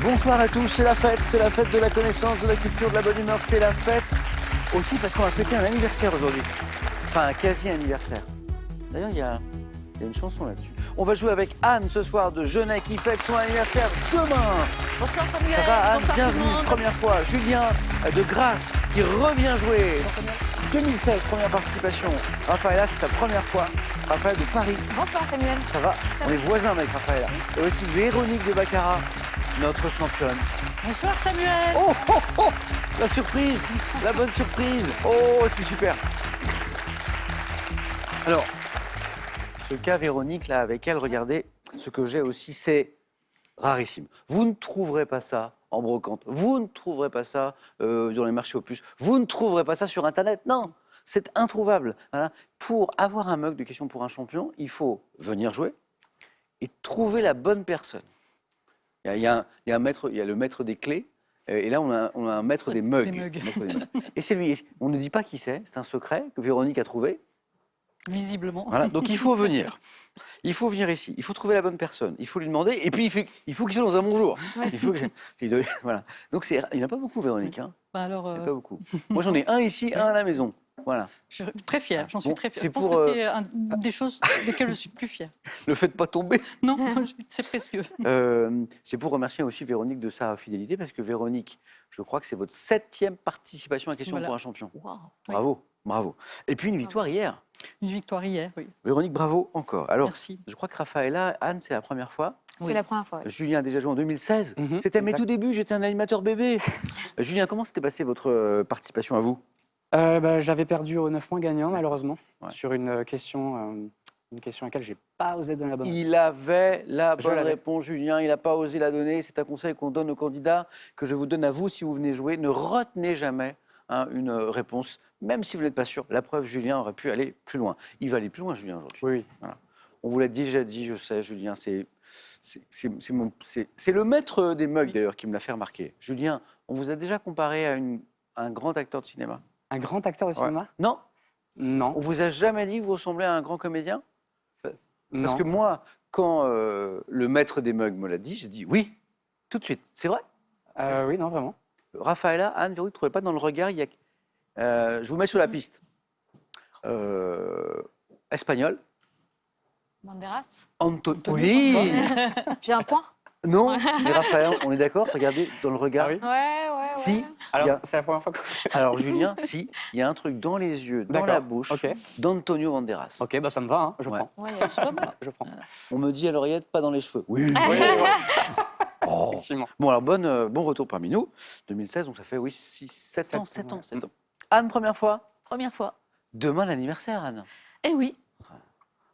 Bonsoir à tous, c'est la fête de la connaissance, de la culture, de la bonne humeur, c'est la fête aussi parce qu'on va fêter un anniversaire aujourd'hui. Enfin, un quasi-anniversaire. D'ailleurs, il y a une chanson là-dessus. On va jouer avec Anne ce soir de Genève qui fête son anniversaire demain. Bonsoir Samuel. Ça va Anne, Bonsoir bienvenue, tout le monde. première fois. Julien de Grasse qui revient jouer. 2016, première participation. Raphaëla, c'est sa première fois. Raphaël de Paris. Bonsoir Samuel. Ça va? On est voisins avec Raphaëla. Et aussi Véronique de Baccarat, notre championne. Bonsoir Samuel. Oh, oh, oh, la surprise, la bonne surprise. Oh, c'est super. Alors, ce cas Véronique, là, avec elle, regardez, ce que j'ai aussi, c'est rarissime. Vous ne trouverez pas ça en brocante. Vous ne trouverez pas ça dans les marchés aux puces. Vous ne trouverez pas ça sur Internet. Non, c'est introuvable. Voilà. Pour avoir un mug de questions pour un champion, il faut venir jouer et trouver la bonne personne. Il y a le maître des clés, et là, on a un maître des mugs. Des mugs. Maître des mugs. Et c'est lui. On ne dit pas qui c'est un secret que Véronique a trouvé. Visiblement. Voilà. Donc il faut venir. Il faut venir ici. Il faut trouver la bonne personne. Il faut lui demander. Et puis il faut qu'il soit dans un bon jour. Il faut voilà. Donc il n'y en a pas beaucoup, Véronique. Hein. Bah alors, Il n'y en a pas beaucoup. Moi, j'en ai un ici, un à la maison. Voilà. je suis très fière, j'en suis Bon, très fière. c'est Je pense pour, que c'est une des choses desquelles je suis plus fière. Le fait de pas tomber. Non, c'est précieux. C'est pour remercier aussi Véronique de sa fidélité, parce que Véronique, je crois que c'est votre 7e participation à Question Voilà. pour un champion. Wow. Bravo, bravo. Et puis une victoire hier. Une victoire hier, oui. Véronique, bravo encore. Alors, Merci. je crois que Raphaëla, Anne, c'est la première fois. C'est Oui. la première fois. Julien a déjà joué en 2016. Mhm, C'était à mes exact. tout débuts, j'étais un animateur bébé. Julien, comment s'était passée votre participation à vous? J'avais perdu aux 9 points gagnants, malheureusement, Ouais. sur une question à laquelle j'ai pas osé donner la bonne réponse. Il avait la Je bonne l'avais. réponse, Julien. Il n'a pas osé la donner. C'est un conseil qu'on donne aux candidats, que je vous donne à vous si vous venez jouer. Ne retenez jamais une réponse, même si vous n'êtes pas sûr. La preuve, Julien aurait pu aller plus loin. Il va aller plus loin, Julien, aujourd'hui. Oui, On vous l'a déjà dit, je sais, Julien, c'est le maître des mugs, d'ailleurs, qui me l'a fait remarquer. Julien, on vous a déjà comparé à un grand acteur de cinéma? un grand acteur de cinéma. Non? Non, On vous a jamais dit que vous ressemblez à un grand comédien? non. Parce que moi, quand le maître des mugs me l'a dit, j'ai dit oui, tout de suite. C'est vrai? Oui, non, vraiment. Raphaëla, Anne, vous ne trouvez pas dans le regard, il y a... je vous mets sur la piste. Espagnol. Banderas. Oui. J'ai un point. Non, mais Raphaël, on est d'accord? Regardez dans le regard. Ah oui. Ouais. Si. Alors, Il y a- c'est la première fois que... Alors Julien, si, il y a un truc dans les yeux, dans la D'accord, bouche ok. d'Antonio Banderas. Ok, bah ça me va, hein, je Ouais. prends. Ouais, il y a le stop. Je prends. On me dit à l'oreillette, pas dans les cheveux. Oui. Oui, Oh. effectivement. Bon, alors bon retour parmi nous. 2016, donc ça fait, oui, 7 ans, 7 ans, ouais. 7 ans. Anne, première fois. Première fois. Demain, l'anniversaire, Anne. Eh oui,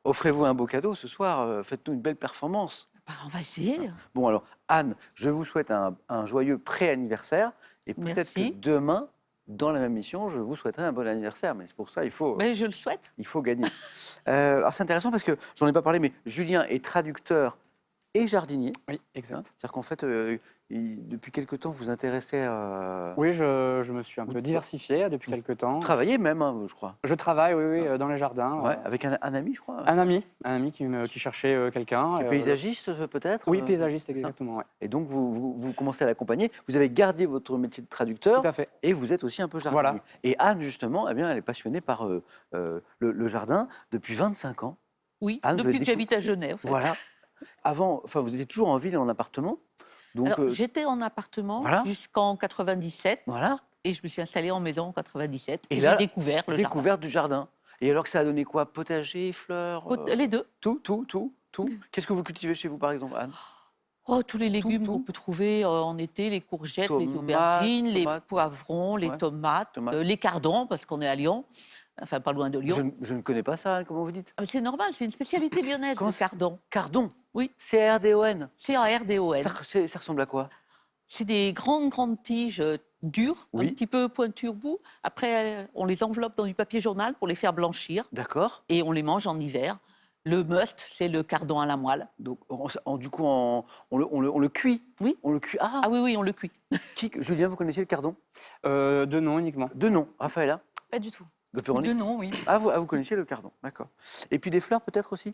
Offrez-vous un beau cadeau ce soir. Faites-nous une belle performance. bah, on va essayer. Bon, alors, Anne, je vous souhaite un joyeux pré-anniversaire. Et peut-être Merci. que demain, dans la même mission, je vous souhaiterai un bon anniversaire. Mais c'est pour ça, il faut Je le souhaite. gagner. Alors, c'est intéressant parce que j'en ai pas parlé, mais Julien est traducteur et jardinier. Oui, exact. C'est-à-dire qu'en fait, depuis quelque temps, vous vous intéressez à... Oui, je me suis un peu diversifié depuis quelques temps. Travailler même, hein, je crois. Je travaille, oui, dans les jardins. Ouais, avec un ami, je crois. Un ami qui cherchait quelqu'un. Qui est paysagiste, peut-être? Oui, paysagiste, exactement. Ouais. Et donc, vous commencez à l'accompagner. Vous avez gardé votre métier de traducteur Tout à fait. et vous êtes aussi un peu jardinier. Voilà. Et Anne, justement, eh bien, elle est passionnée par le jardin depuis 25 ans. Oui, Anne, vous depuis avez que j'habite à Genève. en fait. Voilà. Avant, enfin, vous étiez toujours en ville et en appartement. Donc, Alors, j'étais en appartement voilà. jusqu'en 97 voilà. et je me suis installée en maison en 97 Et et là, j'ai découvert le jardin. Découverte du jardin. Et alors que ça a donné quoi? Potager, fleurs Les deux. Tout. Qu'est-ce que vous cultivez chez vous, par exemple, Anne? Oh, tous les légumes tout. qu'on peut trouver en été, les courgettes, les Tomates, aubergines, les tomates. poivrons, les Ouais. tomates, Tomates. Les cardons, parce qu'on est à Lyon, enfin pas loin de Lyon. Je ne connais pas ça, Anne, comment vous dites? Ah, mais c'est normal, c'est une spécialité lyonnaise, Comment le cardon. Cardon. Oui. C-A-R-D-O-N. C-A-R-D-O-N. Ça ressemble à quoi? C'est des grandes tiges dures, Oui. un petit peu pointues au bout. Après, on les enveloppe dans du papier journal pour les faire blanchir D'accord. et on les mange en hiver. Le must, c'est le cardon à la moelle. Donc, du coup, on le cuit. Oui. On le cuit. Ah oui, on le cuit. Julien, vous connaissiez le cardon? Deux noms uniquement. Deux noms. Raphaëla? Pas du tout. Véronique? De nom, oui. Vous connaissiez le cardon, d'accord. Et puis des fleurs peut-être aussi?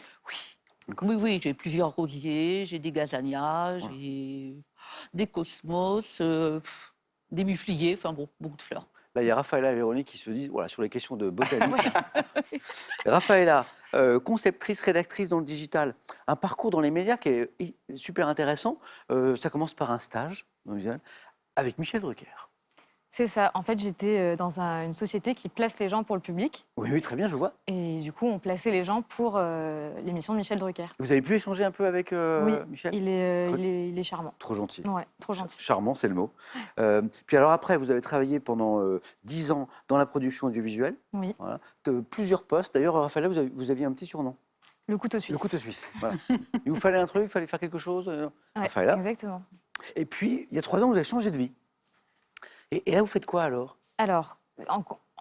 Oui, j'ai plusieurs rosiers, j'ai des gazanias, j'ai Des cosmos, des mufliers, enfin bon, beaucoup de fleurs. Là, il y a Raphaëla et Véronique qui se disent, voilà, sur les questions de botanique. Raphaëla, conceptrice, rédactrice dans le digital, un parcours dans les médias qui est super intéressant. Ça commence par un stage dans le digital avec Michel Drucker. C'est ça. En fait, j'étais dans une société qui place les gens pour le public. Oui, oui, très bien, je vois. Et du coup, on plaçait les gens pour l'émission de Michel Drucker. Vous avez pu échanger un peu avec Oui, Michel? il est charmant. Trop gentil. Ouais, trop gentil. Charmant, c'est le mot. Puis alors après, vous avez travaillé pendant 10 ans dans la production audiovisuelle. Oui, Voilà, de plusieurs postes. D'ailleurs, Raphaël, vous aviez un petit surnom. le couteau suisse. Le couteau suisse. Voilà. Il vous fallait un truc, il fallait faire quelque chose. Ouais, Raphaëla. exactement. Et puis, il y a 3 ans, vous avez changé de vie. Et là, vous faites quoi alors? Alors,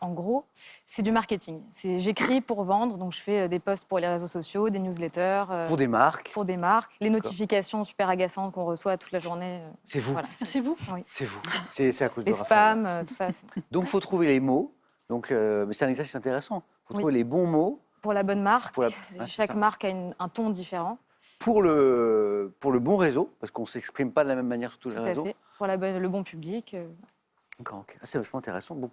en gros, c'est du marketing. J'écris pour vendre, donc je fais des posts pour les réseaux sociaux, des newsletters. Pour des marques. Pour des marques. Les notifications super agaçantes qu'on reçoit toute la journée. C'est vous. Voilà, C'est vous? Oui. C'est vous. C'est à cause de Les Raphaël. spams, tout ça. Donc, il faut trouver les mots. Donc, mais c'est un exercice intéressant. Il faut Oui. trouver les bons mots Pour la bonne marque, Pour la- c'est chaque ça. marque a un ton différent. pour le bon réseau, parce qu'on ne s'exprime pas de la même manière sur tous les Tout à réseaux. fait. Pour le bon public. D'accord, ok. Ah, c'est vachement intéressant. Bon,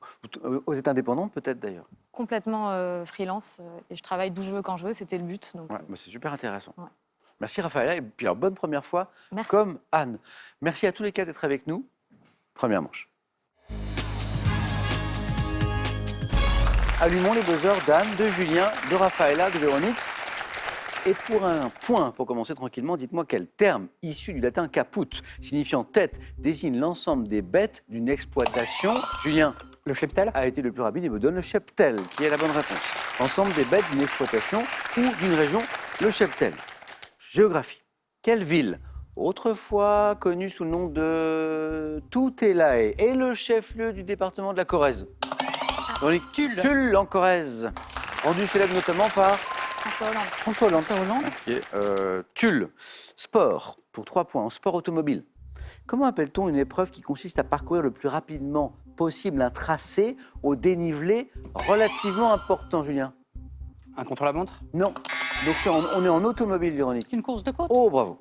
vous êtes indépendante peut-être d'ailleurs. Complètement freelance. Et je travaille d'où je veux, quand je veux. C'était le but. Donc, Ouais, mais c'est super intéressant. Ouais. Merci Raphaëla. Et puis alors, bonne première fois, merci. comme Anne. Merci à tous les quatre d'être avec nous. Première manche. Allumons les buzzers d'Anne, de Julien, de Raphaëla, de Véronique. Et pour un point, pour commencer tranquillement, dites-moi quel terme issu du latin caput, signifiant tête, désigne l'ensemble des bêtes d'une exploitation. Julien Le cheptel? a été le plus rapide et me donne le cheptel, qui est la bonne réponse. L'ensemble des bêtes d'une exploitation ou d'une région, le cheptel. Géographie. Quelle ville, autrefois connue sous le nom de Toutelae, est le chef-lieu du département de la Corrèze? Véronique, Tulle. Tulle en Corrèze, rendu célèbre notamment par François Hollande. François Hollande. François Hollande. Ok, Tulle. Sport, pour 3 points, en sport automobile. Comment appelle-t-on une épreuve qui consiste à parcourir le plus rapidement possible un tracé au dénivelé relativement important, Julien? Un contre-la-montre? Non. Donc on est en automobile, Véronique. Une course de côte. Oh, bravo.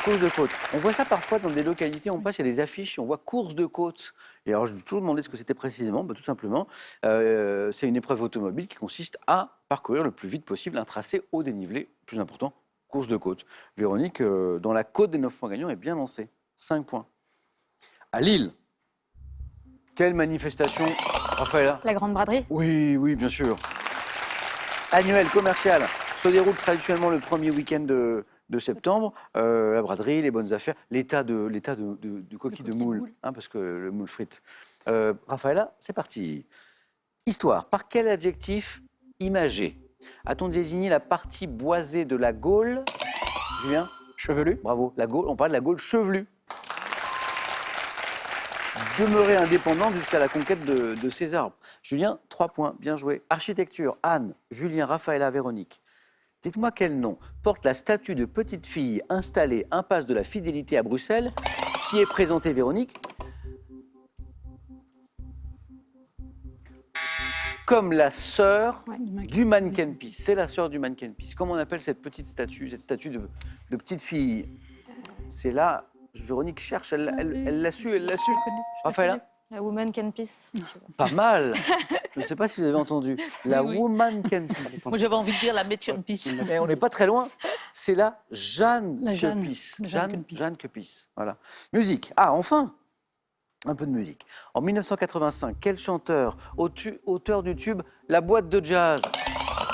Course de côte. On voit ça parfois dans des localités, on passe, il y a des affiches, on voit course de côte. Et alors, je me suis toujours demandé ce que c'était précisément. Tout simplement, c'est une épreuve automobile qui consiste à parcourir le plus vite possible un tracé au dénivelé, plus important, course de côte. Véronique, dans la côte des 9 points gagnants, est bien lancée. 5 points. À Lille, quelle manifestation, Raphaël? La Grande Braderie. Oui, oui, bien sûr. Annuel, commercial, se déroule traditionnellement le premier week-end de septembre. La braderie, les bonnes affaires, l'état de coquille de moule, hein, parce que le moule frite. Raphaëla, c'est parti. Histoire, par quel adjectif imagé a-t-on désigné la partie boisée de la Gaule? Julien? Chevelu? Bravo, la Gaule, on parle de la Gaule chevelue. Demeurer indépendante jusqu'à la conquête de César. Julien, 3 points, bien joué. Architecture, Anne, Julien, Raphaëla, Véronique. Dites-moi quel nom porte la statue de petite fille installée impasse de la Fidélité à Bruxelles, qui est présentée, Véronique, comme la sœur du mannequin Peace. C'est la sœur du mannequin Peace. Comment on appelle cette petite statue de petite fille? C'est là, Véronique cherche, elle l'a su, elle l'a su. Raphaëla? La Woman Can Peace. Pas mal. Je ne sais pas si vous avez entendu. La Oui, oui. Woman Can Peace. Moi, j'avais envie de dire la Métienne Pisse. Mais on n'est pas très loin. C'est la Jeanne La Jeanne. Quepisse. La Jeanne Quepisse. Jeanne Quepisse. Voilà. Musique. Ah, enfin un peu de musique. En 1985, quel chanteur, auteur du tube La boîte de jazz?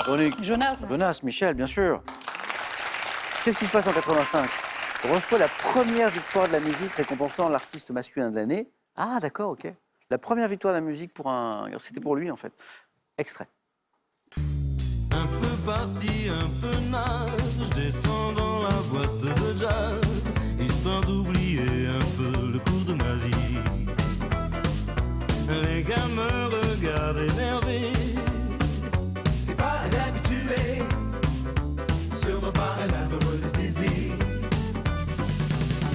Véronique. Jonas. Jonas, Michel, bien sûr. Qu'est-ce qui se passe en 85? On reçoit la première victoire de la musique récompensant l'artiste masculin de l'année. Ah, d'accord, ok. La première victoire de la musique c'était pour lui, en fait. Extrait. Un peu parti, un peu naze, je descends dans la boîte de jazz, histoire d'oublier un peu le cours de ma vie. Les gars me regardent énervés, c'est pas un habitué, sûrement pas un amoureux de désir.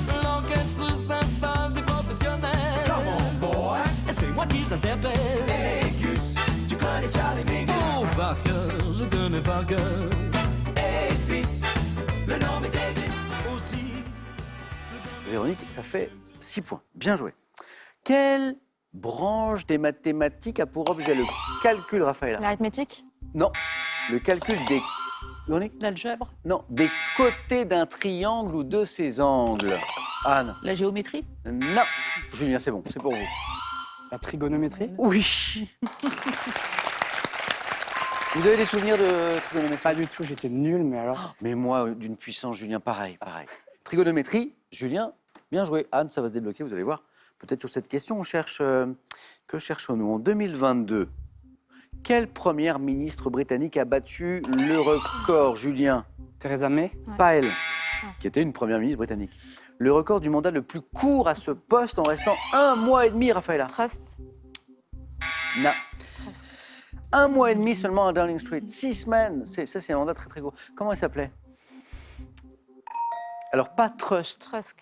L'orchestre s'installe des professionnels. Come on boy, et c'est moi qui s'interpelle. Hey Gus, tu connais Charlie Mingus? Oh par cœur, je connais par cœur. Hey fils, le nom est Davis. Véronique, ça fait 6 points. Bien joué. Quelle branche des mathématiques a pour objet le calcul, Raphaël? L'arithmétique? Non, le calcul des... Véronique? L'algèbre, Non, des côtés d'un triangle ou de ses angles. Anne? la géométrie, Non. Julien, c'est bon, c'est pour vous. La trigonométrie? Oui. Vous avez des souvenirs de trigonométrie? Pas du tout, j'étais nul, mais alors. Mais moi, d'une puissance, Julien, pareil. Trigonométrie, Julien, bien joué. Anne, ça va se débloquer, vous allez voir. Peut-être sur cette question, on cherche... que cherchons-nous? En 2022, quelle première ministre britannique a battu le record, Julien? Theresa May? Pas elle, qui était une première ministre britannique. Le record du mandat le plus court à ce poste en restant 1 mois et demi, Raphaëlla. Trust? Non. Presque. 1 mois et demi seulement à Downing Street. 6 semaines. C'est un mandat très très court. Comment il s'appelait? Alors, pas Trust. Trust.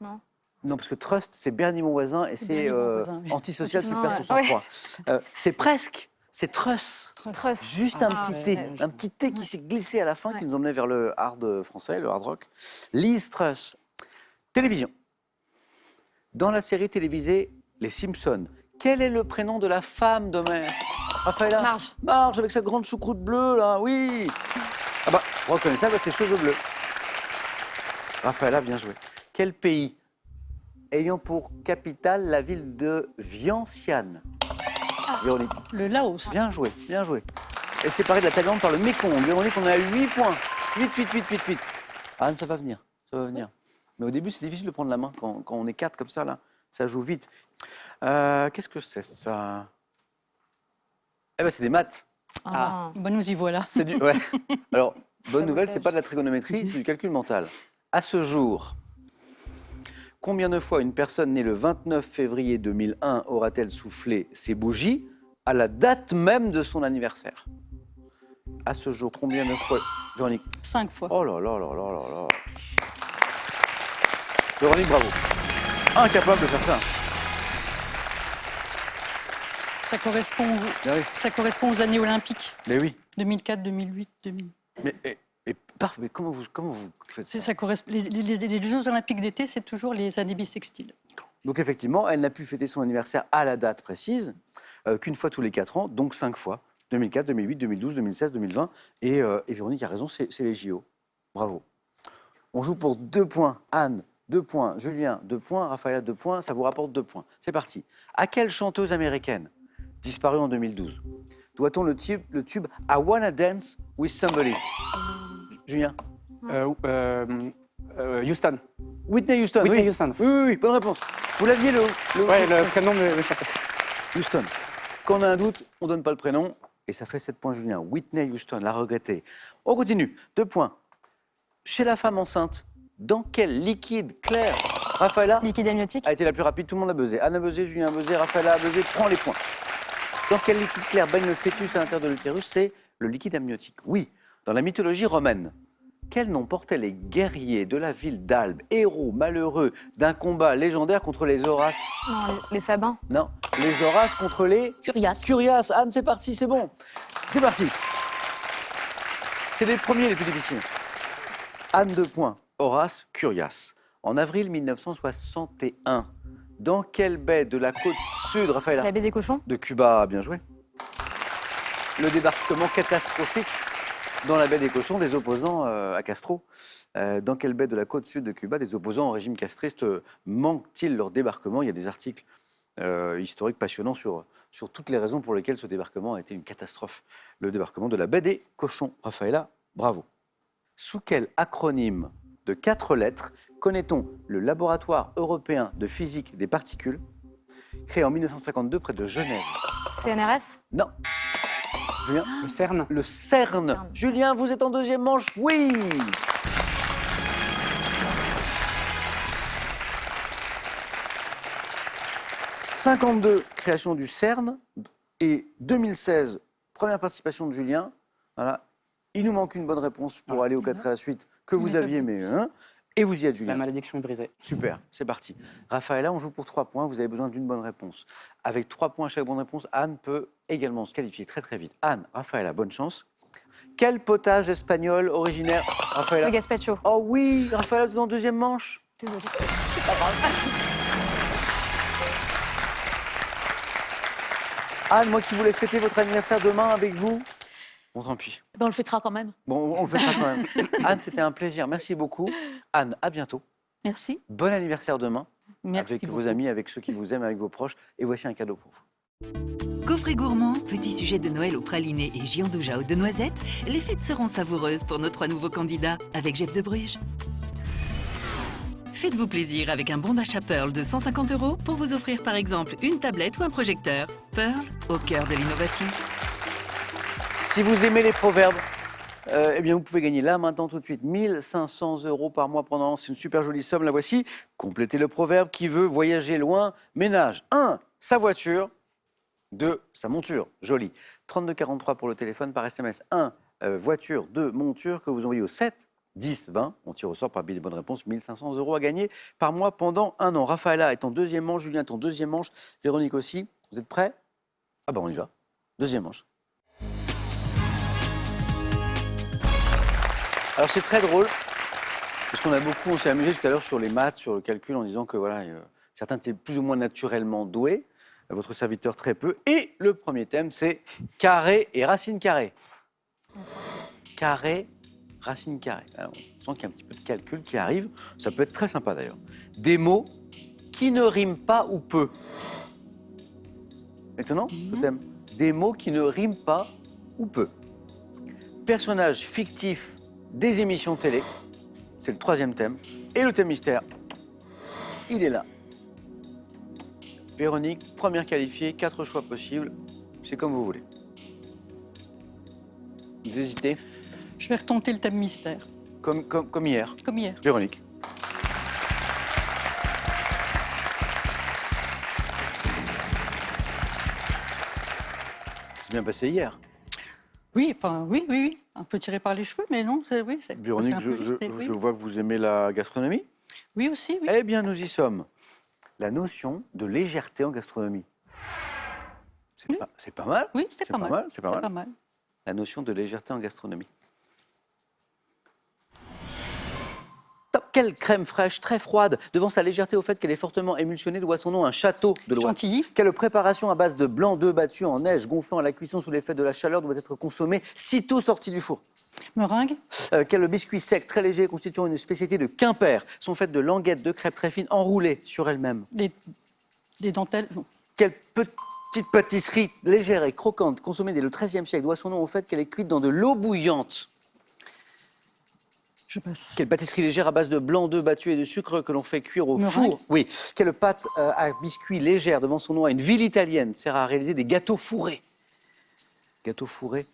Non. Non, parce que Trust, c'est Bernie mon voisin et c'est Bernie, mon voisin, oui. antisocial, Non, super pour ouais. sang-froid. C'est presque. C'est Truss. Trust. Juste un petit T. ouais. Un petit T qui s'est glissé à la fin, qui nous emmenait vers le hard français, le hard rock. Liz Truss. Télévision. Dans la série télévisée Les Simpsons, quel est le prénom de la femme d'Homer? Raphaëlla? Marge. Marge, avec sa grande choucroute bleue, là, oui. Ah bah, reconnaissable, ses cheveux bleus. Raphaëlla, bien joué. Quel pays ayant pour capitale la ville de Vientiane? Véronique. le Laos. Bien joué, bien joué. Et séparé de la Thaïlande par le Mékong. Véronique, on est à 8 points. 8. Anne, ça va venir, ça va venir. Mais au début, c'est difficile de prendre la main quand on est 4 comme ça, là. Ça joue vite. Qu'est-ce que c'est, ça? Eh ben, c'est des maths. Ah. Bah, nous y voilà. C'est du... Ouais. Alors, bonne Ça nouvelle, m'empêche. c'est pas de la trigonométrie, c'est du calcul mental. À ce jour, combien de fois une personne née le 29 février 2001 aura-t-elle soufflé ses bougies à la date même de son anniversaire? À ce jour, combien de fois... Véronique? 5 fois. Oh là là là là là là. Véronique, bravo. Incapable de faire ça. Ça correspond aux années olympiques. Mais oui. 2004, 2008, 2000. Mais parfait, comment vous faites ça? Ça correspond. Les Jeux olympiques d'été, c'est toujours les années bissextiles. Donc effectivement, elle n'a pu fêter son anniversaire à la date précise qu'une fois tous les 4 ans, donc 5 fois. 2004, 2008, 2012, 2016, 2020. Et Véronique a raison, c'est les JO. Bravo. On joue pour 2 points. Anne, 2 points. Julien, 2 points. Raphaëlla, 2 points. Ça vous rapporte 2 points. C'est parti. À quelle chanteuse américaine, disparue en 2012, doit-on le tube I Wanna Dance with Somebody? Julien? Houston. Whitney Houston. Whitney oui. Houston. Oui, bonne réponse. Vous l'aviez Ouais, le prénom me chape. Houston. Quand on a un doute, on ne donne pas le prénom. Et ça fait 7 points, Julien. Whitney Houston, la regrettée. On continue. 2 points. Chez la femme enceinte, dans quel liquide clair Raphaëlla Liquide amniotique? a été la plus rapide, tout le monde a buzzé. Anne a buzzé, Julien a buzzé, Raphaëlla a buzzé, prends les points. Dans quel liquide clair baigne le fœtus à l'intérieur de l'utérus? C'est le liquide amniotique. Oui, dans la mythologie romaine, quel nom portaient les guerriers de la ville d'Albe, héros malheureux d'un combat légendaire contre les Horaces? Non, les Sabins. Non, les Horaces contre les Curiace. Curiaces. Anne, c'est parti, c'est bon. C'est parti. C'est les premiers les plus difficiles. Anne, 2 points. Horace, Curiace. En avril 1961, dans quelle baie de la côte sud, Raphaëlla? La baie des cochons? De Cuba, bien joué. Le débarquement catastrophique dans la baie des cochons des opposants à Castro. Dans quelle baie de la côte sud de Cuba des opposants au régime castriste manquent-ils leur débarquement? Il y a des articles historiques passionnants sur toutes les raisons pour lesquelles ce débarquement a été une catastrophe. Le débarquement de la baie des cochons. Raphaëlla, bravo. Sous quel acronyme de 4 lettres connaît-on le Laboratoire européen de physique des particules, créé en 1952 près de Genève? CNRS? Non. Julien? Le CERN. Le CERN. CERN. Julien, vous êtes en deuxième manche? Oui. « 52, création du CERN. Et 2016, première participation de Julien. Voilà. Il nous manque une bonne réponse pour aller au 4 à la suite que vous aviez, mais... et vous y êtes, La Julien. malédiction est brisée. Super, c'est parti. Raphaëlla, on joue pour 3 points. Vous avez besoin d'une bonne réponse. Avec 3 points à chaque bonne réponse, Anne peut également se qualifier très très vite. Anne, Raphaëlla, bonne chance. Quel potage espagnol originaire, Raphaëlla? Le gazpacho. Oh oui, Raphaëlla, vous êtes en deuxième manche. Désolée. c'est pas grave. Anne, moi qui voulais fêter votre anniversaire demain avec vous. Bon, tant pis. Ben, on le fêtera quand même. Bon, on le fera quand même. Anne, c'était un plaisir. Merci beaucoup. Anne, à bientôt. Merci. Bon anniversaire demain. Merci avec beaucoup. vos amis, avec ceux qui vous aiment, avec vos proches. Et voici un cadeau pour vous. Coffret gourmand, petit sujet de Noël au praliné et giandouja aux 2 noisettes, les fêtes seront savoureuses pour nos 3 nouveaux candidats avec Jeff de Bruges. Faites-vous plaisir avec un bon d'achat Pearl de 150 € pour vous offrir par exemple une tablette ou un projecteur. Pearl, au cœur de l'innovation. Si vous aimez les proverbes, eh bien vous pouvez gagner là, maintenant, tout de suite, 1 500 € par mois pendant. C'est une super jolie somme, la voici. Complétez le proverbe qui veut voyager loin. Ménage 1, sa voiture. 2, sa monture. Joli. 3243 pour le téléphone par SMS. 1, voiture. 2, monture que vous envoyez au 7 10 20. On tire au sort par billet de bonne réponse. 1 500 € à gagner par mois pendant 1 an. Raphaëla est en deuxième manche. Julien est en deuxième manche. Véronique aussi. Vous êtes prêts? Ah ben on y va. Deuxième manche. Alors c'est très drôle, parce qu'on a beaucoup, on s'est amusé tout à l'heure sur les maths, sur le calcul, en disant que voilà, certains étaient plus ou moins naturellement doués, votre serviteur très peu. Et le premier thème, c'est carré et racine carrée. Carré, racine carrée. Alors, on sent qu'il y a un petit peu de calcul qui arrive, ça peut être très sympa d'ailleurs. Des mots qui ne riment pas ou peu. Étonnant, ce thème. Des mots qui ne riment pas ou peu. Personnages fictifs des émissions télé, c'est le troisième thème. Et le thème mystère, il est là. Véronique, première qualifiée, 4 choix possibles, c'est comme vous voulez. Vous hésitez? Je vais retenter le thème mystère, Comme hier. comme hier. Véronique. C'est bien passé hier. Oui, enfin, oui. Un peu tiré par les cheveux, mais non, oui. Véronique, c'est un peu juste, oui. je vois que vous aimez la gastronomie. Oui, aussi, oui. Eh bien, nous y sommes. La notion de légèreté en gastronomie. Oui. C'est pas mal. Oui, c'était pas mal. C'est pas mal. La notion de légèreté en gastronomie. Top, quelle crème fraîche, très froide, devant sa légèreté au fait qu'elle est fortement émulsionnée, doit son nom à un château de l'Oise. Chantilly. Quelle préparation à base de blanc d'œuf battu en neige, gonflant à la cuisson sous l'effet de la chaleur, doit être consommée sitôt sorti du four. Meringue. Quel biscuit sec, très léger, constituant une spécialité de Quimper, sont faites de languettes de crêpes très fines enroulées sur elles-mêmes. Des dentelles. Non. Quelle petite pâtisserie légère et croquante, consommée dès le XIIIe siècle, doit son nom au fait qu'elle est cuite dans de l'eau bouillante. Je passe. Quelle pâtisserie légère à base de blanc d'œuf battu et de sucre que l'on fait cuire au Meringue. four. Oui. Quelle pâte à biscuit légère, devant son nom à une ville italienne, sert à réaliser des gâteaux fourrés. Gâteaux fourrés,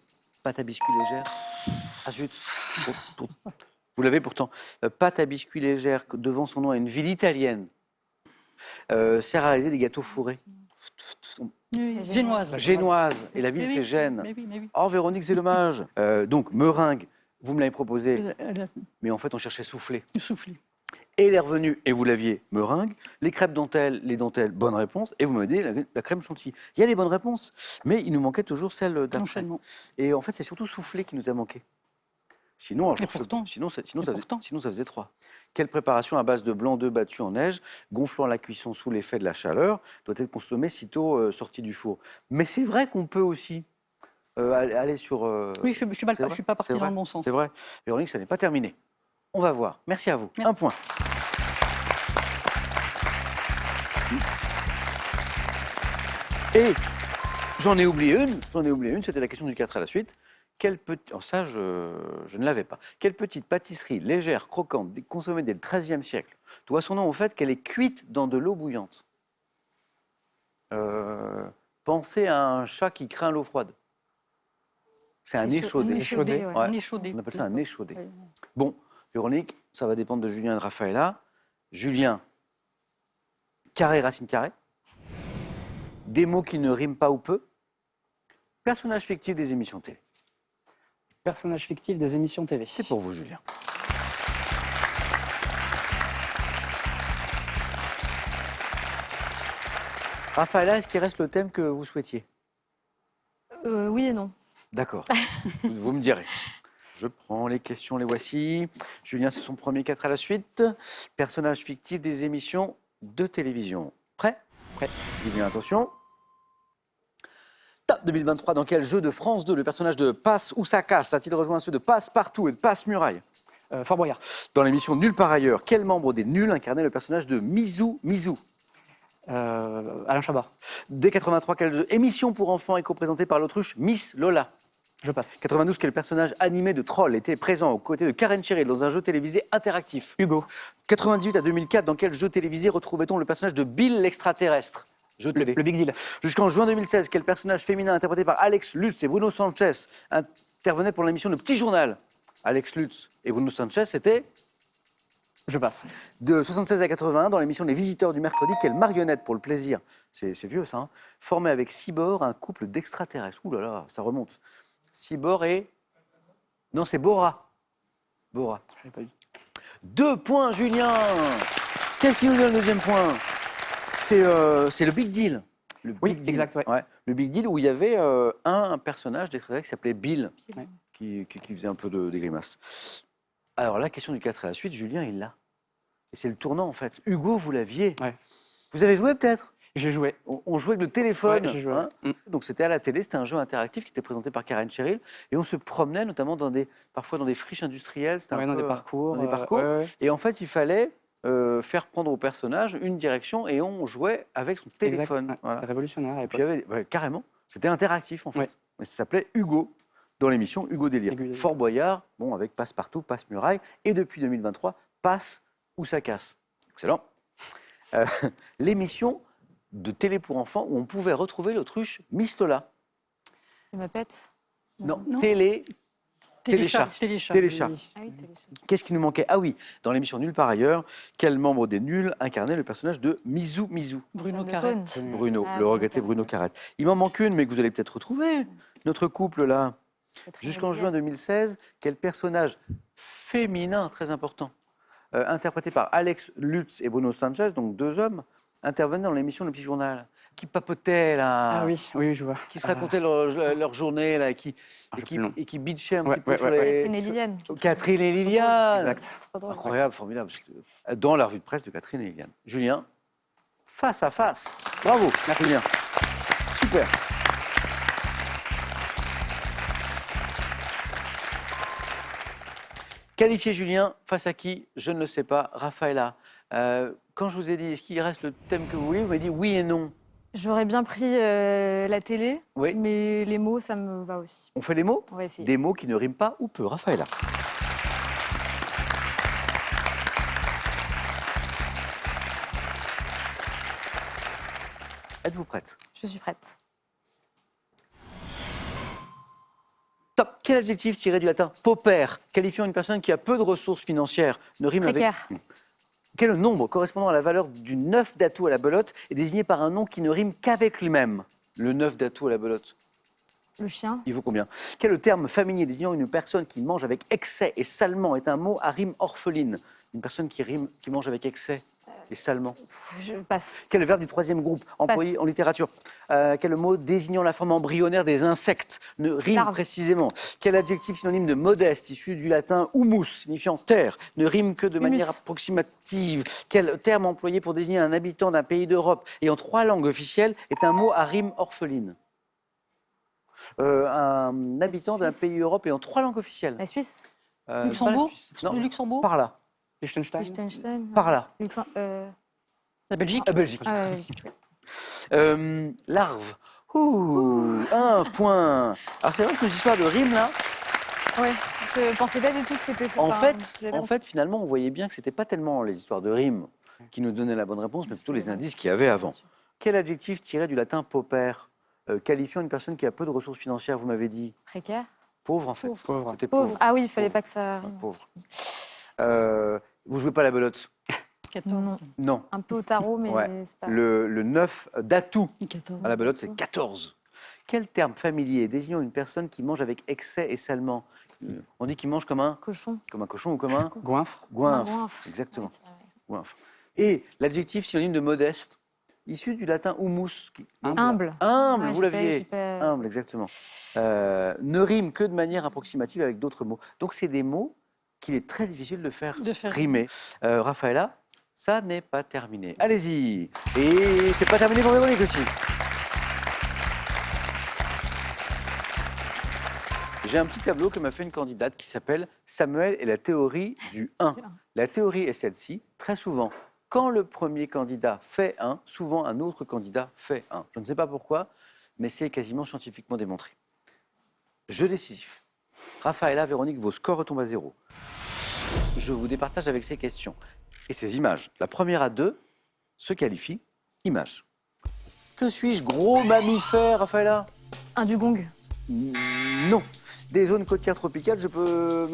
pâte à biscuit légère. Ah zut. Vous l'avez pourtant. Pâte à biscuit légère, devant son nom à une ville italienne, sert à réaliser des gâteaux fourrés. Oui, génoise. Génoise. Et la ville, Mais oui, c'est Gênes. Mais oui. Oh, Véronique, c'est dommage. Donc, meringue, vous me l'avez proposé, Elle a mais en fait, on cherchait soufflé. soufflé. Et elle est revenue, et vous l'aviez, meringue. Les crêpes dentelles, les dentelles, bonne réponse. Et vous m'avez dit la crème chantilly. Il y a des bonnes réponses, mais il nous manquait toujours celle d'après. Enchaînement. Et en fait, c'est surtout soufflé qui nous a manqué. Sinon, Et pourtant. sinon, ça pourtant. faisait 3. Quelle préparation à base de blanc d'œuf battu en neige, gonflant la cuisson sous l'effet de la chaleur, doit être consommée sitôt sortie du four. Mais c'est vrai qu'on peut aussi aller sur... Oui, je suis pas partie dans le bon sens. C'est vrai. Véronique, ça n'est pas terminé. On va voir. Merci à vous. Merci. Un point. Et j'en ai oublié une, c'était la question du 4 à la suite. Alors ça, je ne l'avais pas. Quelle petite pâtisserie légère, croquante, consommée dès le XIIIe siècle, doit son nom au fait qu'elle est cuite dans de l'eau bouillante. Pensez à un chat qui craint l'eau froide. C'est un échaudé. échaudé, ouais. Un échaudé. On appelle ça un échaudé. Oui. Bon, Véronique, ça va dépendre de Julien et de Raphaëla. Julien, carré, racine carrée. Des mots qui ne riment pas ou peu. Personnage fictif des émissions télé. Personnage fictif des émissions TV. C'est pour vous, Julien. Raphaëla, est-ce qu'il reste le thème que vous souhaitiez? Oui et non. D'accord. Vous me direz. Je prends les questions, les voici. Julien, c'est son premier 4 à la suite. Personnage fictif des émissions de télévision. Prêt? Prêt. Julien, attention. Top 2023, dans quel jeu de France 2 le personnage de Passe ou ça casse a-t-il rejoint ceux de Passe Partout et de Passe Muraille? Fort Boyard. Dans l'émission Nulle par ailleurs, quel membre des Nuls incarnait le personnage de Mizou Mizou? Alain Chabat. Dès 83, quelle émission pour enfants est co-présentée par l'autruche Miss Lola? Je passe. 92, quel personnage animé de Troll était présent aux côtés de Karen Cheryl dans un jeu télévisé interactif? Hugo. 98 à 2004, dans quel jeu télévisé retrouvait-on le personnage de Bill l'extraterrestre? Jeu télé. Le Big Deal. Jusqu'en juin 2016, quel personnage féminin interprété par Alex Lutz et Bruno Sanchez intervenait pour l'émission Le Petit Journal? Alex Lutz et Bruno Sanchez, c'était Je passe. de 76 à 81, dans l'émission Les Visiteurs du mercredi, quelle marionnette pour le plaisir, c'est vieux ça, hein, formait avec Cibor un couple d'extraterrestres. Ouh là là, ça remonte. Cibor et... Non, c'est Bora. Bora. Je l'avais pas dit. 2 points, Julien. Qu'est-ce qui nous donne le deuxième point? C'est le Big Deal. Le Oui, Big Deal. exact, ouais. Le Big Deal où il y avait un personnage d'extraterrestre qui s'appelait Bill, Ouais. qui faisait un peu des grimaces. Alors la question du 4 à la suite, Julien, il l'a. Et c'est le tournant en fait. Hugo, vous l'aviez. Ouais. Vous avez joué peut-être? J'ai joué. On jouait avec le téléphone. Ouais, j'ai joué. Hein. Donc c'était à la télé, c'était un jeu interactif qui était présenté par Karen Cheryl. Et on se promenait notamment parfois dans des friches industrielles. C'était Ouais, un dans peu, des parcours. dans des parcours. Ouais. Et en fait, il fallait faire prendre au personnage une direction et on jouait avec son téléphone. Exact, ouais. Voilà. C'était révolutionnaire. Et puis il y avait, carrément, c'était interactif en fait. Ouais. Et ça s'appelait Hugo, dans l'émission Hugo Délire. Hugo Délire. Fort Boyard, bon, avec Passe Partout, Passe Muraille, et depuis 2023, Passe ou ça casse. Excellent. L'émission de télé pour enfants où on pouvait retrouver l'autruche Miss Lola. Il me pète. Non, Non. Téléchat. Téléchat. Téléchat. Oui. Ah oui, téléchat. Qu'est-ce qui nous manquait? Ah oui, dans l'émission Nulle par ailleurs, quel membre des Nuls incarnait le personnage de Mizou Mizou? Bruno De Carrette. Cône. Bruno, Ah, le Bruno regretté Carrette. Bruno Carrette. Il m'en manque une, mais que vous allez peut-être retrouver. Notre couple là. Catherine Jusqu'en Deneuve. juin 2016, quel personnage féminin très important, interprété par Alex Lutz et Bruno Sanchez, donc 2 hommes, intervenait dans l'émission Le Petit Journal, qui papotait là, Ah oui, oui, je vois. qui se racontaient leur journée là, j'ai plus le nom. et qui bitchaient un Ouais, petit peu ouais, sur ouais, les... Catherine et Liliane. Catherine et Liliane. Exact. C'est trop drôle. Incroyable, formidable. Dans la revue de presse de Catherine et Liliane. Julien, face à face. Bravo, Merci. Julien. Super. Qualifié Julien, face à qui? Je ne le sais pas. Raphaëlla, quand je vous ai dit, est-ce qu'il reste le thème que vous voulez? Vous m'avez dit oui et non. J'aurais bien pris la télé, Oui. mais les mots, ça me va aussi. On fait les mots? On va essayer. Des mots qui ne riment pas ou peu. Raphaëlla. Êtes-vous prête? Je suis prête. Top. Quel adjectif tiré du latin paupère, qualifiant une personne qui a peu de ressources financières, ne rime avec... Précaire. Quel nombre correspondant à la valeur du 9 d'atout à la belote est désigné par un nom qui ne rime qu'avec lui-même? Le 9 d'atout à la belote, Le chien. il vaut combien? Quel terme familier désignant une personne qui mange avec excès et salement est un mot à rime orpheline? Une personne qui mange avec excès et salement. Je passe. Quel verbe du 3e groupe employé en littérature? Quel mot désignant la forme embryonnaire des insectes ne rime Larve. précisément? Quel adjectif synonyme de modeste, issu du latin humus, signifiant terre, ne rime que de manière approximative? Quel terme employé pour désigner un habitant d'un pays d'Europe ayant 3 langues officielles est un mot à rime orpheline? Un habitant d'un Suisse. pays d'Europe ayant 3 langues officielles. La Suisse. Pas la Luxembourg. Suisse. Non, Le Luxembourg. par là. Liechtenstein. Liechtenstein. Par là. La Belgique. À Belgique. Ah, ouais, Larve. Ouh, 1 point. Alors c'est vrai que l'histoire de rime là, ouais, je pensais pas du tout que c'était ça. en Enfin, fait, finalement, on voyait bien que c'était pas tellement les histoires de rimes qui nous donnaient la bonne réponse, mais plutôt les indices qu'il y avait avant. Quel adjectif tiré du latin paupère, qualifiant une personne qui a peu de ressources financières, vous m'avez dit? Précaire. Pauvre en fait. Pauvre. Côté Pauvre. Ah oui, il fallait Pauvre. pas que ça. Ouais, pauvre. Vous jouez pas à la belote? 14. Non. Non. Un peu au tarot, mais Ouais. c'est pas. Le 9 d'atout 14. à la belote, c'est 14. Quel terme familier désignant une personne qui mange avec excès et salement? On dit qu'il mange comme un Cochon. cochon ou comme un Goinfre. goinfre. Un goinfre. Exactement. Ouais, c'est vrai. Goinfre. Et l'adjectif synonyme de modeste, issu du latin humus. Humble. Humble, Ouais, vous j'ai pas- l'aviez. j'ai pas- Humble, exactement. Ne rime que de manière approximative avec d'autres mots. Donc, c'est des mots qu'il est très difficile de faire rimer. Raphaëlla, ça n'est pas terminé. Allez-y. Et c'est pas terminé pour Véronique aussi. J'ai un petit tableau que m'a fait une candidate qui s'appelle Samuel et la théorie du 1. La théorie est celle-ci. Très souvent, quand le premier candidat fait 1, souvent un autre candidat fait 1. Je ne sais pas pourquoi, mais c'est quasiment scientifiquement démontré. Jeu décisif. Raphaëlla, Véronique, vos scores retombent à 0. Je vous départage avec ces questions et ces images. La première à 2 se qualifie. Image. Que suis-je, gros mammifère, Raphaëlla? Un dugong. Non. Des zones côtières tropicales, je peux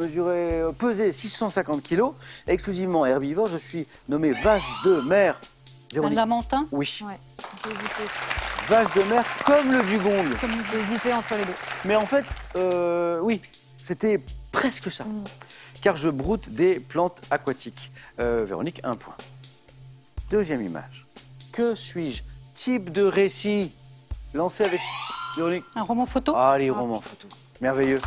peser 650 kilos. Exclusivement herbivore, je suis nommé vache de mer. Un Véronique. lamentin. Oui. Ouais, j'ai hésité. Vache de mer comme le dugong. J'ai hésité entre les deux. Mais en fait, oui, c'était presque ça. Car je broute des plantes aquatiques. Véronique, 1 point. Deuxième image. Que suis-je? Type de récit lancé avec Véronique. Un roman photo. Ah, les romans photos. Merveilleux.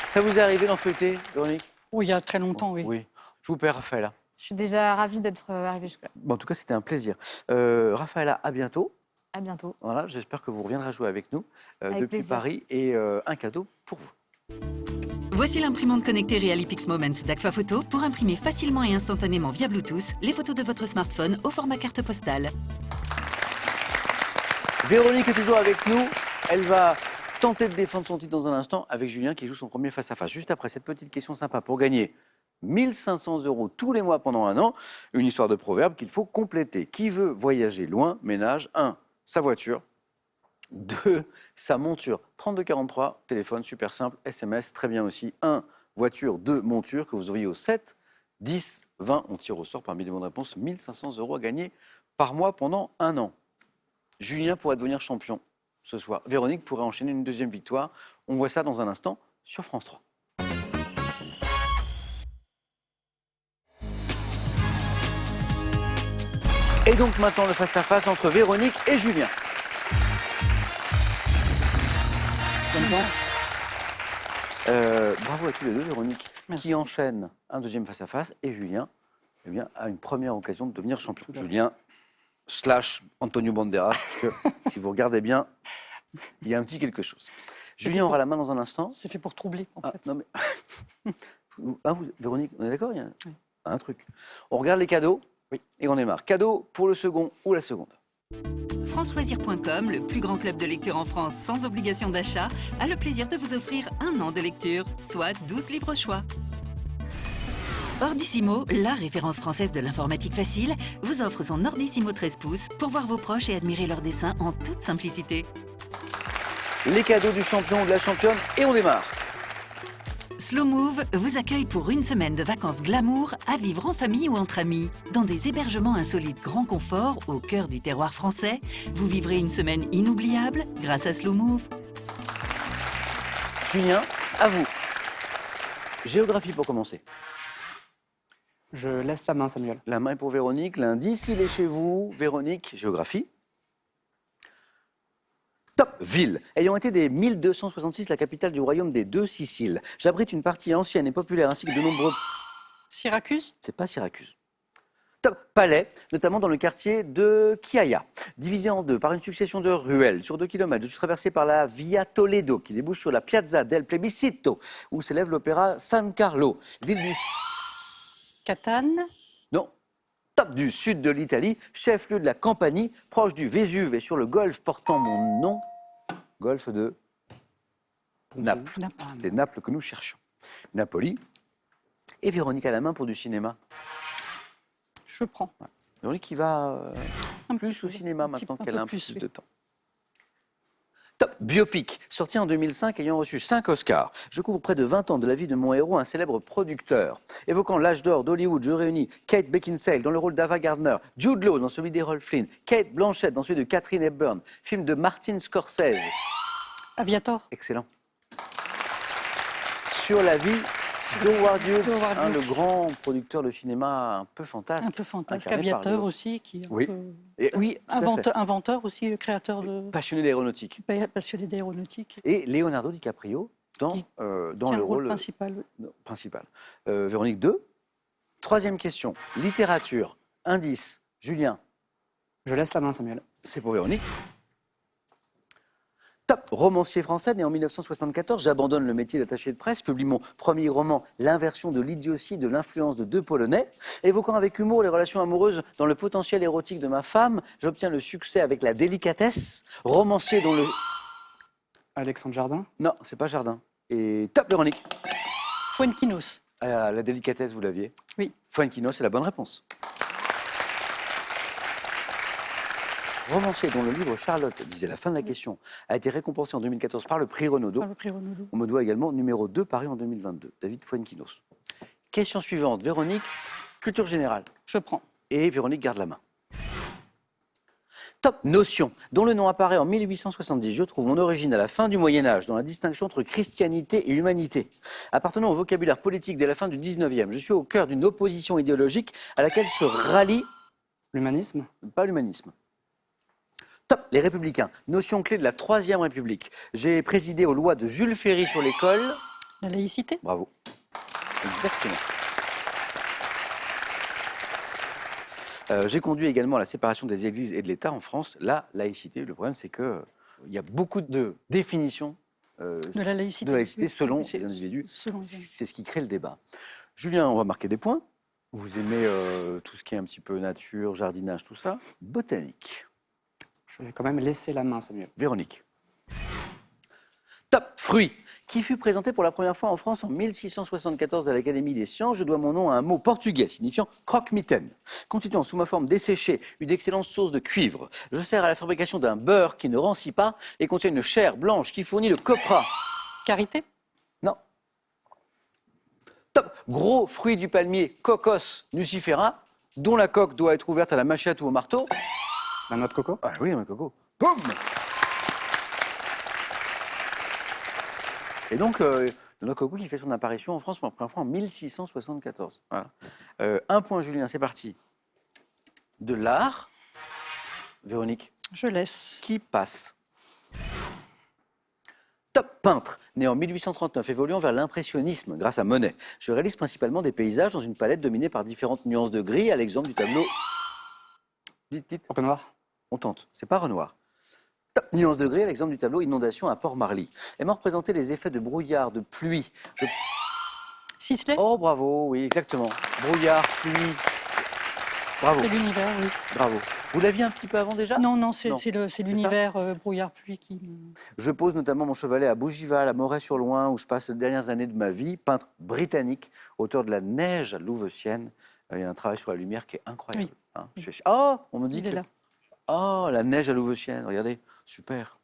Ça vous est arrivé d'en feuilleter, Véronique? Oui, il y a très longtemps, oui. Oui. Je vous perds, Raphaëlla. Je suis déjà ravie d'être arrivée jusque-là. Bon, en tout cas, c'était un plaisir. Raphaëlla, à bientôt. À bientôt. Voilà, j'espère que vous reviendrez jouer avec nous Avec depuis plaisir. Paris et un cadeau pour vous. Voici l'imprimante connectée Realipix Moments d'Agfa Photo pour imprimer facilement et instantanément via Bluetooth les photos de votre smartphone au format carte postale. Véronique est toujours avec nous. Elle va tenter de défendre son titre dans un instant avec Julien qui joue son premier face-à-face. Juste après cette petite question sympa pour gagner 1 500 € tous les mois pendant un an. Une histoire de proverbe qu'il faut compléter. Qui veut voyager loin ménage 1. Sa voiture. 2. Sa monture. 3243, téléphone super simple, SMS très bien aussi. 1. Voiture, 2. Monture que vous auriez au 7, 10, 20. On tire au sort parmi les bonnes réponses 1 500 € à gagner par mois pendant un an. Julien pourrait devenir champion ce soir. Véronique pourrait enchaîner une deuxième victoire. On voit ça dans un instant sur France 3. Et donc maintenant le face-à-face entre Véronique et Julien. Bravo à tous les deux, Véronique, Merci. qui enchaîne un deuxième face-à-face et Julien eh bien, a une première occasion de devenir champion. Julien / Antonio Banderas, parce que si vous regardez bien, il y a un petit quelque chose. Julien aura la main dans un instant. C'est fait pour troubler, en Ah, fait. non mais... Véronique, on est d'accord? Il y a un truc. On regarde les cadeaux et on démarre. Cadeau pour le second ou la seconde. franceloisir.com, le plus grand club de lecture en France sans obligation d'achat, a le plaisir de vous offrir un an de lecture, soit 12 livres au choix. Ordissimo, la référence française de l'informatique facile, vous offre son Ordissimo 13 pouces pour voir vos proches et admirer leurs dessins en toute simplicité. Les cadeaux du champion ou de la championne et on démarre. Slow Move vous accueille pour une semaine de vacances glamour à vivre en famille ou entre amis. Dans des hébergements insolites grand confort au cœur du terroir français, vous vivrez une semaine inoubliable grâce à Slow Move. Julien, à vous. Géographie pour commencer. Je laisse la main, Samuel. La main est pour Véronique. L'indice, il est chez vous. Véronique, géographie. Top. Ville. Ayant été dès 1266 la capitale du royaume des deux Siciles, j'abrite une partie ancienne et populaire ainsi que de nombreux... Syracuse. C'est pas Syracuse. Top. Palais, notamment dans le quartier de Chiaia. Divisé en deux par une succession de ruelles. Sur 2 km, je suis traversé par la Via Toledo, qui débouche sur la Piazza del Plebiscito, où s'élève l'opéra San Carlo. Ville du... Catane. Non. Top du sud de l'Italie, chef-lieu de la Campanie, proche du Vésuve et sur le golfe portant mon nom. Golfe de Naples. Naples. C'était Naples que nous cherchions. Napoli. Et Véronique à la main pour du cinéma. Je prends. Véronique qui va Un plus petit au peu. cinéma Un petit- maintenant un qu'elle peu a un peu plus oui. de temps. Top. Biopic, sorti en 2005, ayant reçu 5 Oscars. Je couvre près de 20 ans de la vie de mon héros, un célèbre producteur. Évoquant l'âge d'or d'Hollywood, je réunis Kate Beckinsale dans le rôle d'Ava Gardner, Jude Law dans celui d'Errol Flynn, Kate Blanchett dans celui de Catherine Hepburn, film de Martin Scorsese. Aviator. Excellent. Sur la vie Joe Wardieu, Joe Wardieu. le grand producteur de cinéma un peu fantasque. Un peu fantasque, incarné par aviateur Léo. aussi, qui est un Oui. peu Et, oui, tout à fait. inventeur aussi, créateur de Passionné d'aéronautique. passionné d'aéronautique. Et Leonardo DiCaprio dans Qui le Qui a un rôle principal. principal. Véronique 2. Troisième question. Littérature. Indice. Julien, Je laisse la main, Samuel. c'est pour Véronique. Top. Romancier français, né en 1974, j'abandonne le métier d'attaché de presse, publie mon premier roman, L'inversion de l'idiotie de l'influence de deux Polonais. Évoquant avec humour les relations amoureuses dans le potentiel érotique de ma femme, j'obtiens le succès avec la délicatesse. Romancier dont le... Alexandre Jardin. Non, c'est pas Jardin. Et top, Véronique. Fuenquinos. La délicatesse, vous l'aviez? Oui. Fuenquinos, c'est la bonne réponse. Romancier dont le livre Charlotte, disait la fin de la question, a été récompensé en 2014 par le prix Renaudot. Par le prix Renaudot. On me doit également numéro 2 paru en 2022, David Fuenquinos. Question suivante, Véronique, culture générale. Je prends. Et Véronique garde la main. Top, notion, dont le nom apparaît en 1870. Je trouve mon origine à la fin du Moyen-Âge, dans la distinction entre christianité et humanité. Appartenant au vocabulaire politique dès la fin du 19e, je suis au cœur d'une opposition idéologique à laquelle se rallie, L'humanisme. pas l'humanisme. Top, les Républicains, notion clé de la Troisième République. J'ai présidé aux lois de Jules Ferry sur l'école. La laïcité. Bravo. Exactement. J'ai conduit également à la séparation des églises et de l'État en France, la laïcité. Le problème, c'est qu'il y a beaucoup de définitions De la laïcité. de laïcité Oui. selon Oui, c'est- les individus. selon les- C'est ce qui crée le débat. Julien, on va marquer des points. Vous aimez tout ce qui est un petit peu nature, jardinage, tout ça. Botanique. Je vais quand même laisser la main, Samuel. Véronique. Top, fruit, qui fut présenté pour la première fois en France en 1674 à l'Académie des sciences. Je dois mon nom à un mot portugais signifiant croque-mitaine. Constituant sous ma forme desséchée une excellente sauce de cuivre. Je sers à la fabrication d'un beurre qui ne rancit pas et contient une chair blanche qui fournit le copra. Carité. Non. Top, gros fruit du palmier Cocos nucifera, dont la coque doit être ouverte à la machette ou au marteau. La noix de coco. Ah oui, un coco. Boum. Et donc, le noix de coco qui fait son apparition en France pour la première fois en 1674. Voilà. Un point, Julien, c'est parti. De l'art, Véronique, Je laisse. qui passe. Top, peintre, né en 1839, évoluant vers l'impressionnisme grâce à Monet. Je réalise principalement des paysages dans une palette dominée par différentes nuances de gris, à l'exemple du tableau. Dites. Porte noir. On tente, c'est pas Renoir. Top, nuance de gris, à l'exemple du tableau Inondation à Port-Marly. Aimant représenter les effets de brouillard, de pluie. Sisley. Oh, bravo, oui, exactement. Brouillard, pluie. Bravo, C'est l'univers, oui. bravo. Vous l'aviez un petit peu avant déjà? Non, Non. c'est l'univers brouillard-pluie qui me... Je pose notamment mon chevalet à Bougival, à Moret-sur-Loing, où je passe les dernières années de ma vie. Peintre britannique, auteur de La neige à Louveciennes. Il y a un travail sur la lumière qui est incroyable. Oui. Hein. Oh, on me dit Il que... est là. Oh, La neige à Louveciennes, regardez, super.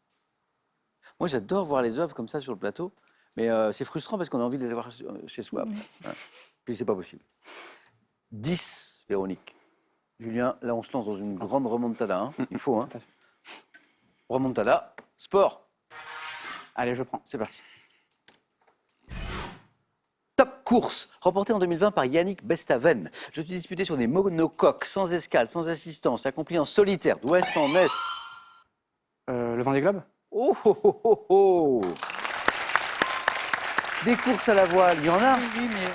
Moi, j'adore voir les œuvres comme ça sur le plateau, mais c'est frustrant parce qu'on a envie de les avoir chez soi. Hein. Puis c'est pas possible. 10, Véronique. Julien, là, on se lance dans une grande remontada. Hein. Il faut, hein. Tout à fait. Remontada, sport. Allez, je prends. C'est parti. Top course, remportée en 2020 par Yannick Bestaven. Je suis disputé sur des monocoques, sans escale, sans assistance, accompli en solitaire, d'ouest en est. Le Vendée Globe. Oh, oh, oh, oh, oh. Des courses à la voile, il y en a. Oui, mais...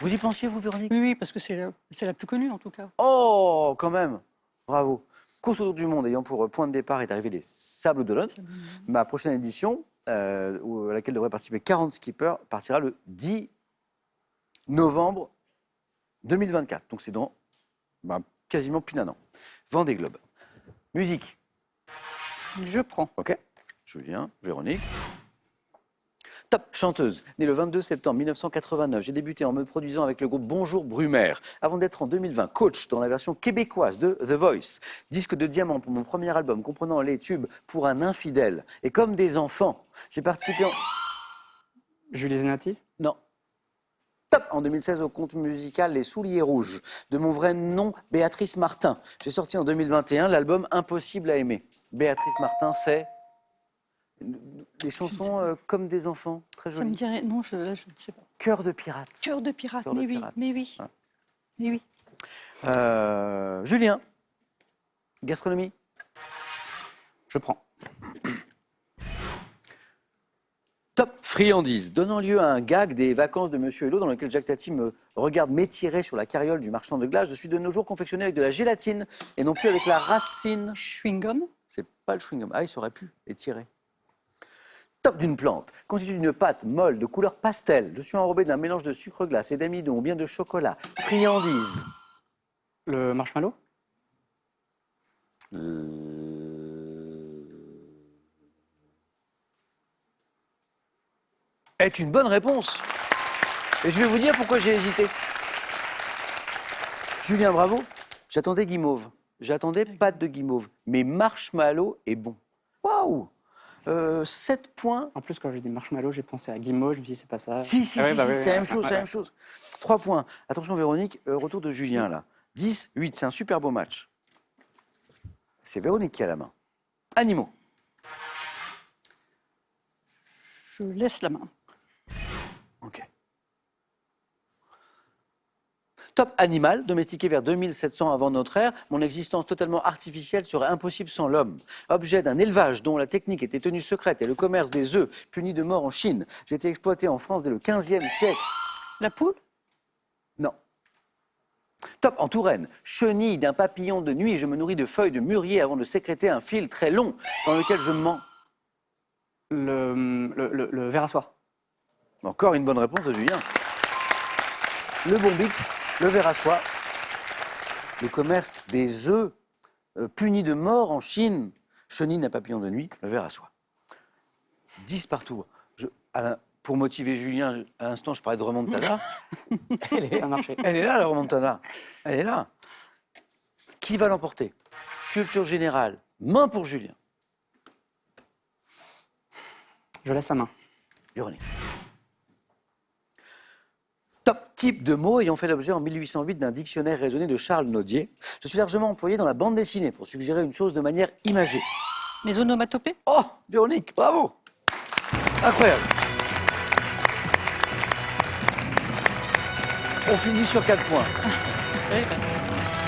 Vous y pensiez, vous, Véronique? oui, parce que c'est la plus connue, en tout cas. Oh, quand même. Bravo. Course autour du monde ayant pour point de départ et d'arrivée les Sables d'Olonne. Ma prochaine édition, à laquelle devraient participer 40 skippers, partira le 10 novembre 2024. Donc c'est dans quasiment pile un an. Vendée Globe. Musique. Je prends. OK. Julien, Véronique. Top, chanteuse. Née le 22 septembre 1989, j'ai débuté en me produisant avec le groupe Bonjour Brumaire, avant d'être en 2020 coach dans la version québécoise de The Voice. Disque de diamant pour mon premier album, comprenant les tubes Pour un infidèle. Et comme des enfants, j'ai participé en... Julie Zenati. Non. Top, en 2016 au conte musical Les Souliers Rouges. De mon vrai nom, Béatrice Martin. J'ai sorti en 2021 l'album Impossible à aimer. Béatrice Martin, c'est... Les chansons comme des enfants, très Ça me jolies. dirait. Non, là, je ne sais pas. Cœur de pirate. Cœur de pirate, Cœur de mais oui, pirate. mais oui. Ouais. Mais oui. Julien, gastronomie. Je prends. Top friandise, donnant lieu à un gag des vacances de Monsieur Hello dans lequel Jacques Tati me regarde m'étirer sur la carriole du marchand de glace. Je suis de nos jours confectionné avec de la gélatine et non plus avec la racine. Chewing-gum. C'est pas le chewing-gum. Ah, il aurait pu étirer. Top d'une plante, constitue d'une pâte molle de couleur pastel. Je suis enrobé d'un mélange de sucre glace et d'amidon ou bien de chocolat. Friandise. Le marshmallow. Est une bonne réponse. Et je vais vous dire pourquoi j'ai hésité. Julien, bravo. J'attendais guimauve. J'attendais pâte de guimauve. Mais marshmallow est bon. Waouh 7 points. En plus, quand j'ai dit marshmallow, j'ai pensé à Guimau. Je me suis dit, c'est pas ça. Si, Ah ouais, bah ouais, c'est la même ouais, chose, ouais, c'est la ouais. même chose. 3 points. Attention Véronique, retour de Julien là. 10, 8, c'est un super beau match. C'est Véronique qui a la main. Animaux. Je laisse la main. Ok. Top animal, domestiqué vers 2700 avant notre ère, mon existence totalement artificielle serait impossible sans l'homme. Objet d'un élevage dont la technique était tenue secrète et le commerce des œufs puni de mort en Chine, j'ai été exploité en France dès le 15e siècle. La poule. Non. Top en Touraine, chenille d'un papillon de nuit, je me nourris de feuilles de mûrier avant de sécréter un fil très long dans lequel je mens. Le verre à soie. Encore une bonne réponse de Julien. Le Bombix, le ver à soie, le commerce des œufs punis de mort en Chine, chenille d'un papillon de nuit, le ver à soie. 10 partout. Pour motiver Julien, à l'instant, je parlais de remontada. Ça a marché. Elle est là, la remontada. Elle est là. Qui va l'emporter? Culture générale, main pour Julien. Je laisse la main. Véronique. Top type de mots ayant fait l'objet en 1808 d'un dictionnaire raisonné de Charles Nodier. Je suis largement employé dans la bande dessinée pour suggérer une chose de manière imagée. Les onomatopées. Oh, Véronique, bravo. Incroyable. On finit sur 4 points.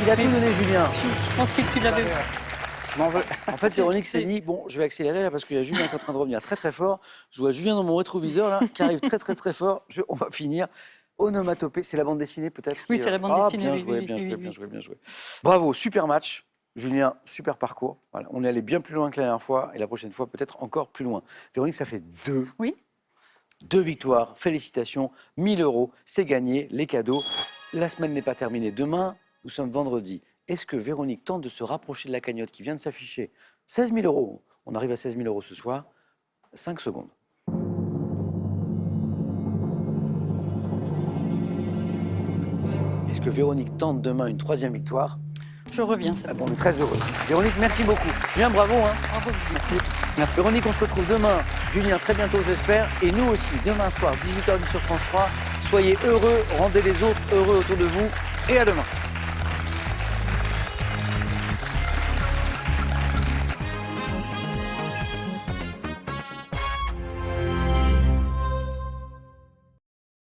Il a tout donné, Julien. Je pense qu'il l'avait. Je m'en veux. En fait, Véronique s'est dit, bon, je vais accélérer là parce qu'il y a Julien qui est en train de revenir très très fort. Je vois Julien dans mon rétroviseur là, qui arrive très très très fort. On va finir. Onomatopée, c'est la bande dessinée peut-être Oui, qui, c'est la bande dessinée, Bien oui, joué, oui, bien oui, joué, oui, bien oui. joué, bien joué. Bravo, super match. Julien, super parcours. Voilà, on est allé bien plus loin que la dernière fois et la prochaine fois peut-être encore plus loin. Véronique, ça fait 2. Oui. 2 victoires, félicitations, 1000 €, c'est gagné, les cadeaux. La semaine n'est pas terminée. Demain, nous sommes vendredi. Est-ce que Véronique tente de se rapprocher de la cagnotte qui vient de s'afficher? 16 000 €. On arrive à 16 000 € ce soir. 5 secondes. Est-ce que Véronique tente demain une 3e victoire? Je reviens. Ça. Ah bon, on est très heureux. Véronique, merci beaucoup. Julien, bravo. Hein. Bravo. Merci. Merci. Véronique, on se retrouve demain. Julien, très bientôt, j'espère. Et nous aussi, demain soir, 18h10 sur France 3. Soyez heureux, rendez les autres heureux autour de vous. Et à demain.